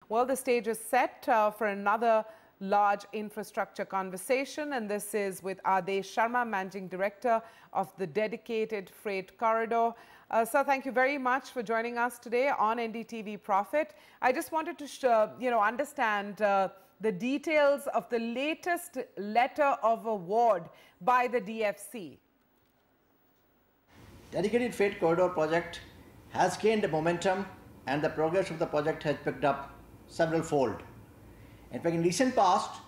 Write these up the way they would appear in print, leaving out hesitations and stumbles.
Well, the stage is set for another large infrastructure conversation, and this is with Adesh Sharma, Managing Director of the Dedicated Freight Corridor. Sir, thank you very much for joining us today on NDTV Profit. I just wanted to, understand the details of the latest letter of award by the DFC. Dedicated Freight Corridor project has gained momentum, and the progress of the project has picked up several fold. In fact, in recent past,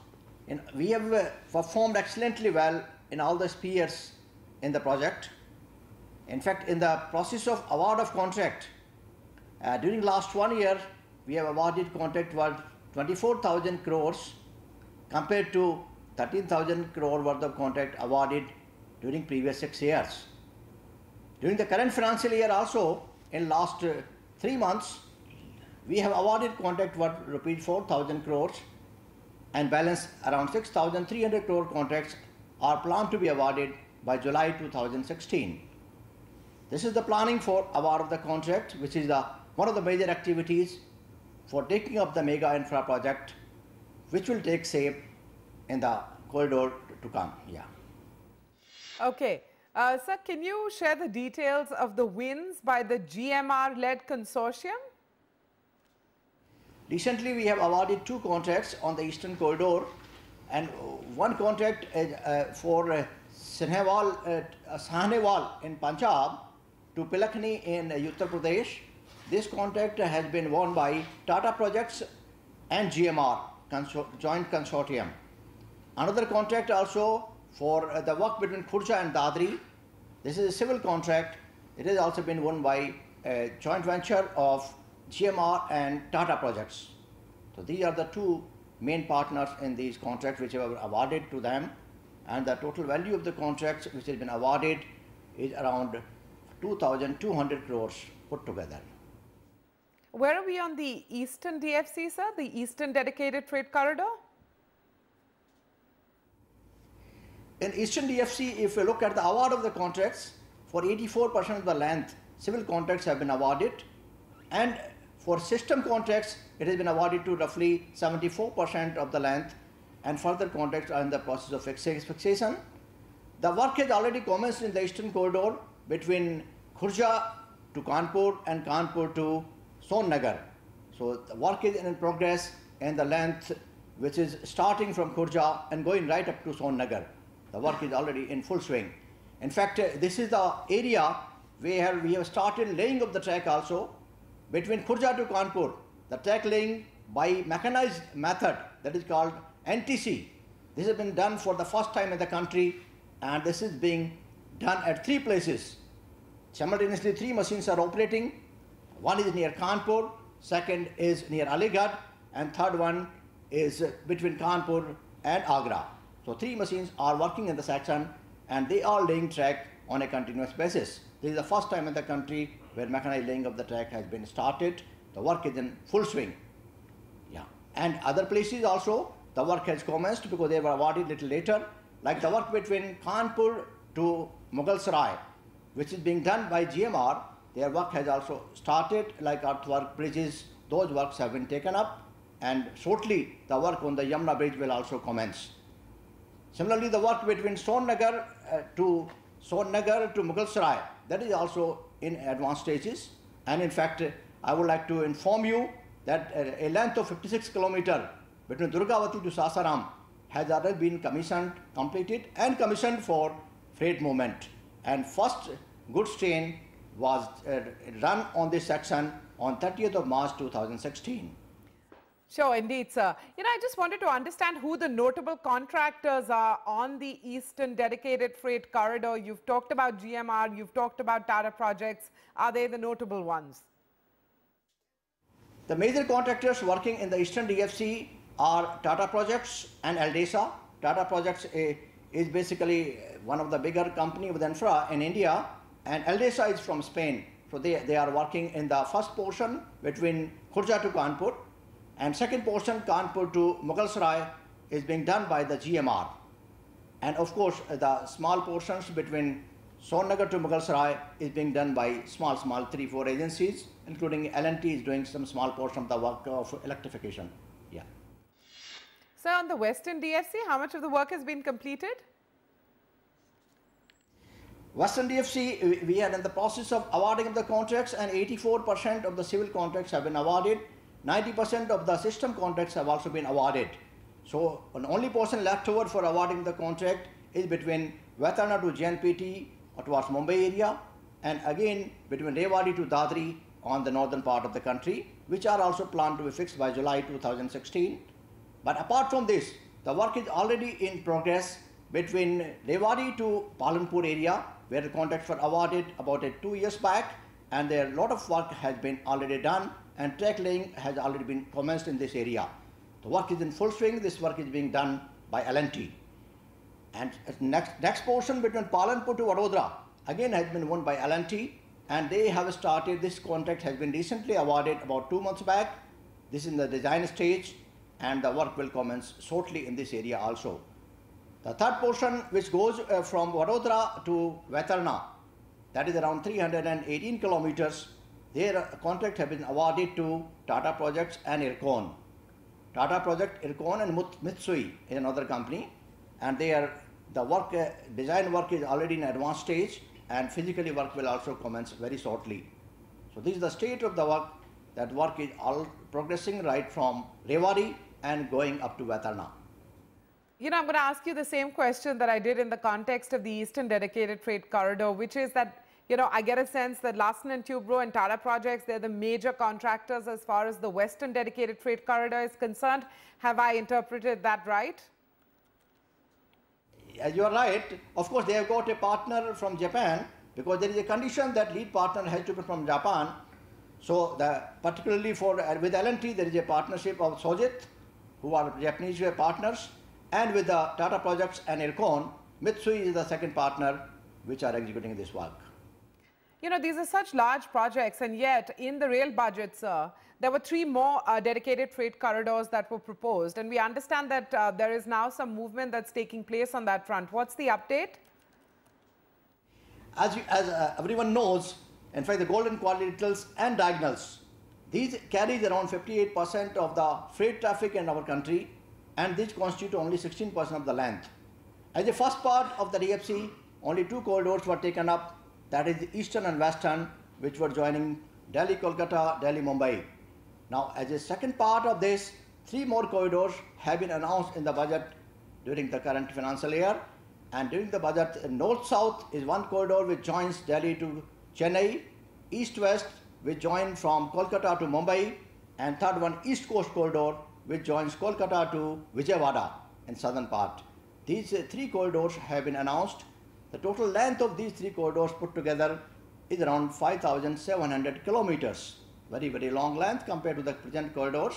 we have performed excellently well in all the spheres in the project. In fact, in the process of award of contract, during last 1 year, we have awarded contract worth 24,000 crores compared to 13,000 crore worth of contract awarded during previous 6 years. During the current financial year also, in last 3 months, we have awarded contract worth rupees 4,000 crores and balance around 6,300 crore contracts are planned to be awarded by July 2016. This is the planning for award of the contract, which is one of the major activities for taking up the mega infra project, which will take shape in the corridor to come. Yeah. Okay. Sir, can you share the details of the wins by the GMR-led consortium? Recently, we have awarded 2 contracts on the Eastern Corridor, and one contract for Sahnewal in Punjab to Pilakni in Uttar Pradesh. This contract has been won by Tata Projects and GMR joint consortium. Another contract also for the work between Khurja and Dadri. This is a civil contract. It has also been won by a joint venture of GMR and Tata Projects. So these are the 2 main partners in these contracts which have awarded to them, and the total value of the contracts which has been awarded is around 2,200 crores put together. Where are we on the Eastern DFC, sir? The Eastern Dedicated Freight Corridor? In Eastern DFC, if you look at the award of the contracts, for 84% of the length, civil contracts have been awarded, and for system contracts, it has been awarded to roughly 74% of the length, and further contracts are in the process of fixation. The work has already commenced in the Eastern Corridor between Khurja to Kanpur and Kanpur to Sonnagar. So the work is in progress in the length which is starting from Khurja and going right up to Sonnagar. The work is already in full swing. In fact, this is the area where we have started laying of the track also between Khurja to Kanpur. The track laying by mechanized method, that is called NTC. This has been done for the first time in the country, and this is being done at 3 places. Simultaneously, 3 machines are operating. One is near Kanpur, second is near Aligarh, and third one is between Kanpur and Agra. So 3 machines are working in the section, and they are laying track on a continuous basis. This is the first time in the country where mechanized laying of the track has been started. The work is in full swing. Yeah. And other places also, the work has commenced because they were awarded a little later, like the work between Kanpur to Mughal Sarai, which is being done by GMR. Their work has also started, like earthwork, bridges. Those works have been taken up, and shortly the work on the Yamuna bridge will also commence. Similarly, the work between Sonnagar to Mughal Sarai, that is also in advanced stages. And in fact, I would like to inform you that a length of 56 km between Durgavati to Sasaram has already been completed and commissioned for freight movement. And first goods train was run on this section on 30th of March 2016. Sure, indeed, sir. I just wanted to understand who the notable contractors are on the Eastern Dedicated Freight Corridor. You've talked about GMR, you've talked about Tata Projects. Are they the notable ones? The major contractors working in the Eastern DFC are Tata Projects and Aldesa. Tata Projects is basically one of the bigger company with infra in India, and Aldesa is from Spain. So they are working in the first portion between Khurja to Kanpur, and second portion Kanpur to Mughal Sarai is being done by the GMR. And of course, the small portions between Sonnagar to Mughalsarai is being done by small 3-4 agencies, including L&T is doing some small portion of the work of electrification. Yeah. So on the Western DFC, how much of the work has been completed? Western DFC, we are in the process of awarding of the contracts, and 84% of the civil contracts have been awarded. 90% of the system contracts have also been awarded. So an only portion left over for awarding the contract is between Vetarna to JNPT or towards Mumbai area, and again between Rewari to Dadri on the northern part of the country, which are also planned to be fixed by July 2016. But apart from this, the work is already in progress between Rewari to Palanpur area, where the contracts were awarded about 2 years back, and there a lot of work has been already done, and track laying has already been commenced in this area. The work is in full swing. This work is being done by L&T. And next portion between Palanpur to Vadodara again has been won by L&T, and they have started. This contract has been recently awarded about 2 months back. This is in the design stage, and the work will commence shortly in this area also. The third portion, which goes from Vadodara to Vetarna, that is around 318 kilometers. Their contract has been awarded to Tata Projects and Ircon. Tata Project, Ircon and Mitsui is another company, and the work, design work is already in advanced stage, and physically work will also commence very shortly. So this is the state of the work. That work is all progressing right from Rewari and going up to Vetarna. You know, I'm going to ask you the same question that I did in the context of the Eastern Dedicated Freight Corridor, which is that, you know, I get a sense that Larsen & Toubro and Tata Projects, they're the major contractors as far as the Western Dedicated Freight Corridor is concerned. Have I interpreted that right? You are right. Of course, they have got a partner from Japan, because there is a condition that lead partner has to be from Japan. So, particularly with L&T, there is a partnership of Sojit, who are Japanese partners, and with the Tata Projects and Ircon, Mitsui is the second partner which are executing this work. You know, these are such large projects, and yet in the rail budget, sir, there were 3 more dedicated freight corridors that were proposed, and we understand that there is now some movement that's taking place on that front. What's the update? As everyone knows, in fact, the golden quadrilaterals and diagonals, these carries around 58% of the freight traffic in our country, and these constitute only 16% of the length. As the first part of the DFC, only 2 corridors were taken up, that is the Eastern and Western, which were joining Delhi, Kolkata, Delhi, Mumbai. Now, as a second part of this, 3 more corridors have been announced in the budget during the current financial year. And during the budget, North-South is 1 corridor which joins Delhi to Chennai, East-West which join from Kolkata to Mumbai, and third one, East Coast corridor, which joins Kolkata to Vijayawada in southern part. These 3 corridors have been announced. The total length of these 3 corridors put together is around 5,700 kilometers. Very, very long length compared to the present corridors.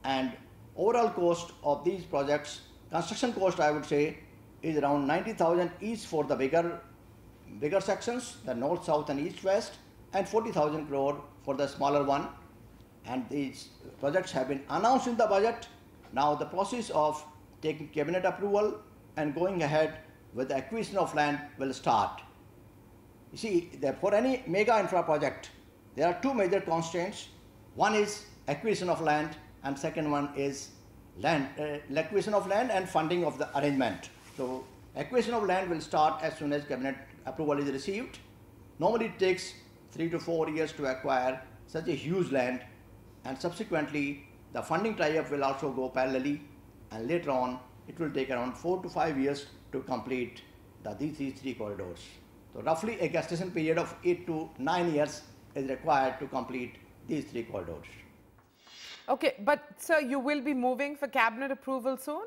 And overall cost of these projects, construction cost I would say, is around 90,000 each for the bigger sections, the north, south and east, west, and 40,000 crore for the smaller one. And these projects have been announced in the budget. Now the process of taking cabinet approval and going ahead with the acquisition of land will start. You see, for any mega infra project, there are 2 major constraints. One is acquisition of land, and second one is acquisition of land and funding of the arrangement. So acquisition of land will start as soon as cabinet approval is received. Normally it takes 3 to 4 years to acquire such a huge land, and subsequently the funding tie-up will also go parallelly, and later on it will take around 4 to 5 years to complete these 3 corridors. So roughly a gestation period of 8 to 9 years is required to complete these 3 corridors. Okay, but sir, you will be moving for cabinet approval soon?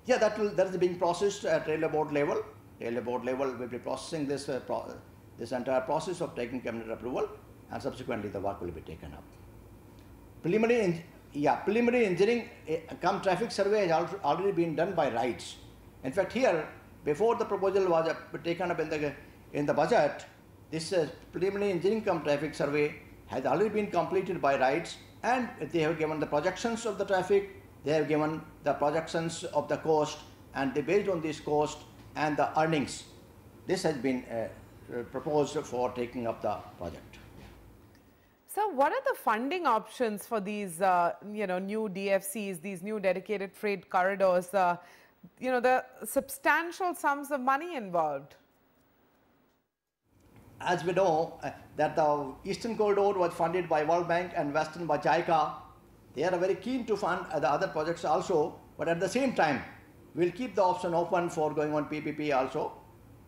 Yeah, that is being processed at railway board level. Railway board level will be processing this entire process of taking cabinet approval, and subsequently the work will be taken up. Preliminary engineering cum traffic survey has already been done by RITES. In fact, here, before the proposal was taken up in the budget, this preliminary engineering cum traffic survey has already been completed by RITES, and they have given the projections of the traffic, they have given the projections of the cost, and they based on this cost and the earnings, this has been proposed for taking up the project. So what are the funding options for these, new DFCs, these new dedicated freight corridors? The substantial sums of money involved. As we know, that the Eastern Corridor was funded by World Bank and Western by JICA. They are very keen to fund the other projects also, but at the same time, we'll keep the option open for going on PPP also.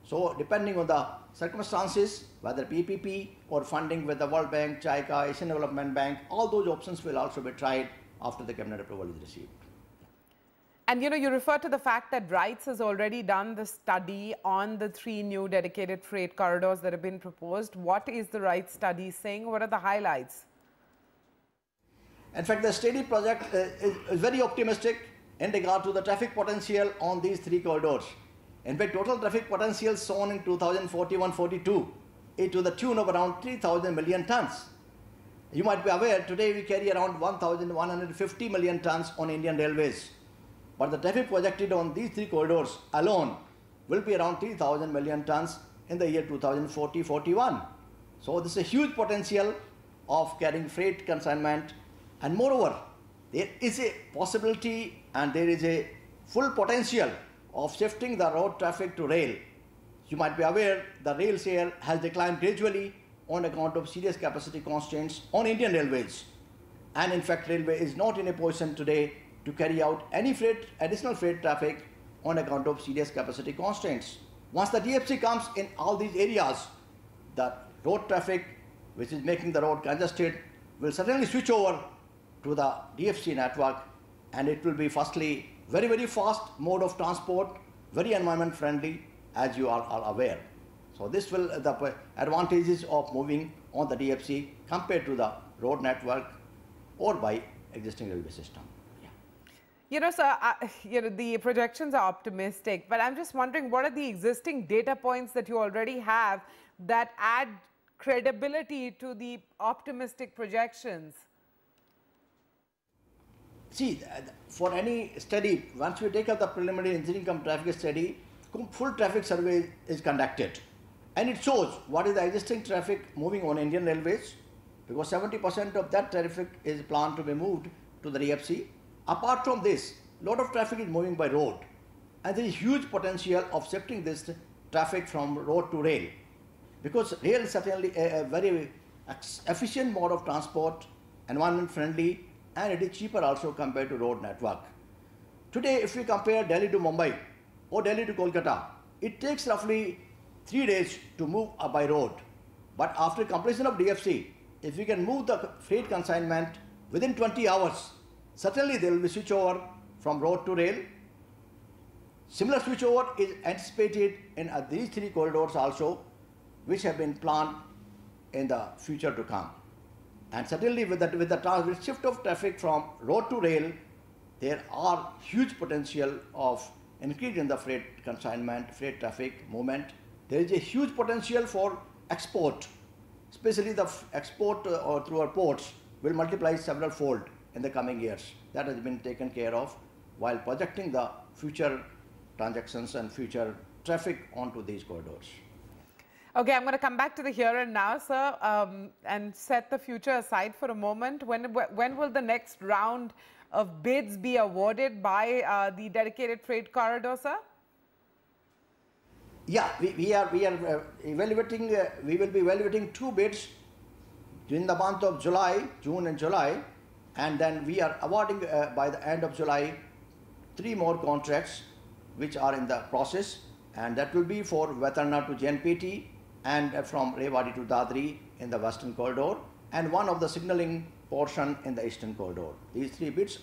So depending on the circumstances, whether PPP or funding with the World Bank, JICA, Asian Development Bank, all those options will also be tried after the cabinet approval is received. And you refer to the fact that RITES has already done the study on the 3 new dedicated freight corridors that have been proposed. What is the RITES study saying? What are the highlights? In fact, the study project is very optimistic in regard to the traffic potential on these 3 corridors. In fact, total traffic potential shown in 2041-42 is to the tune of around 3,000 million tons. You might be aware, today we carry around 1,150 million tons on Indian railways. But the traffic projected on these 3 corridors alone will be around 3,000 million tons in the year 2040-41. So this is a huge potential of carrying freight consignment, and moreover, there is a possibility and there is a full potential of shifting the road traffic to rail. You might be aware the rail share has declined gradually on account of serious capacity constraints on Indian railways. And in fact, railway is not in a position today to carry out any additional freight traffic on account of serious capacity constraints. Once the DFC comes in all these areas, the road traffic, which is making the road congested, will certainly switch over to the DFC network, and it will be firstly very, very fast mode of transport, very environment friendly, as you are all aware. So this will the advantages of moving on the DFC compared to the road network or by existing railway system. The projections are optimistic, but I'm just wondering, what are the existing data points that you already have that add credibility to the optimistic projections? See, for any study, once we take up the preliminary engineering cum traffic study, full traffic survey is conducted. And it shows what is the existing traffic moving on Indian railways, because 70% of that traffic is planned to be moved to the DFC. Apart from this, a lot of traffic is moving by road, and there is huge potential of shifting this traffic from road to rail, because rail is certainly a very efficient mode of transport, environment friendly, and it is cheaper also compared to road network. Today, if we compare Delhi to Mumbai or Delhi to Kolkata, it takes roughly 3 days to move by road. But after completion of DFC, if we can move the freight consignment within 20 hours, certainly there will be switchover from road to rail. Similar switchover is anticipated in these 3 corridors also, which have been planned in the future to come. And certainly with the shift of traffic from road to rail, there are huge potential of increase in the freight consignment, freight traffic movement. There is a huge potential for export, especially the export or through our ports will multiply several fold in the coming years. That has been taken care of while projecting the future transactions and future traffic onto these corridors. Okay, I'm going to come back to the here and now, sir, and set the future aside for a moment. When will the next round of bids be awarded by the dedicated freight corridor, sir? Yeah, we are evaluating. We will be evaluating 2 bids during the month of June and July, and then we are awarding by the end of July 3 more contracts which are in the process, and that will be for Vetarna to JNPT and from Rewari to Dadri in the western corridor, and one of the signaling portion in the eastern corridor. These 3 bids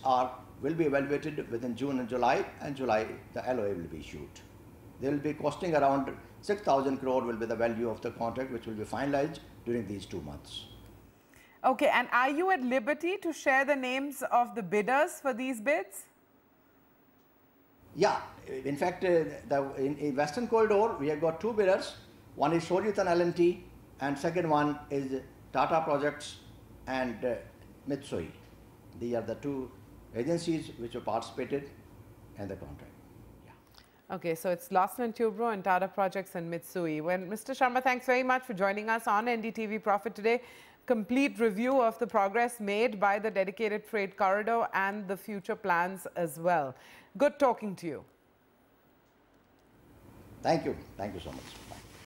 will be evaluated within June and July the LOA will be issued. They will be costing around 6,000 crore will be the value of the contract, which will be finalized during these 2 months. Okay, and are you at liberty to share the names of the bidders for these bids? Yeah, in fact, in western corridor, we have got 2 bidders. One is Shoryutan L&T, and second one is Tata Projects and Mitsui. These are the 2 agencies which have participated in the contract. Okay, so it's Larsen & Toubro and Tata Projects and Mitsui. Mr. Sharma, thanks very much for joining us on NDTV Profit today. Complete review of the progress made by the dedicated freight corridor and the future plans as well. Good talking to you. Thank you. Thank you so much. Bye.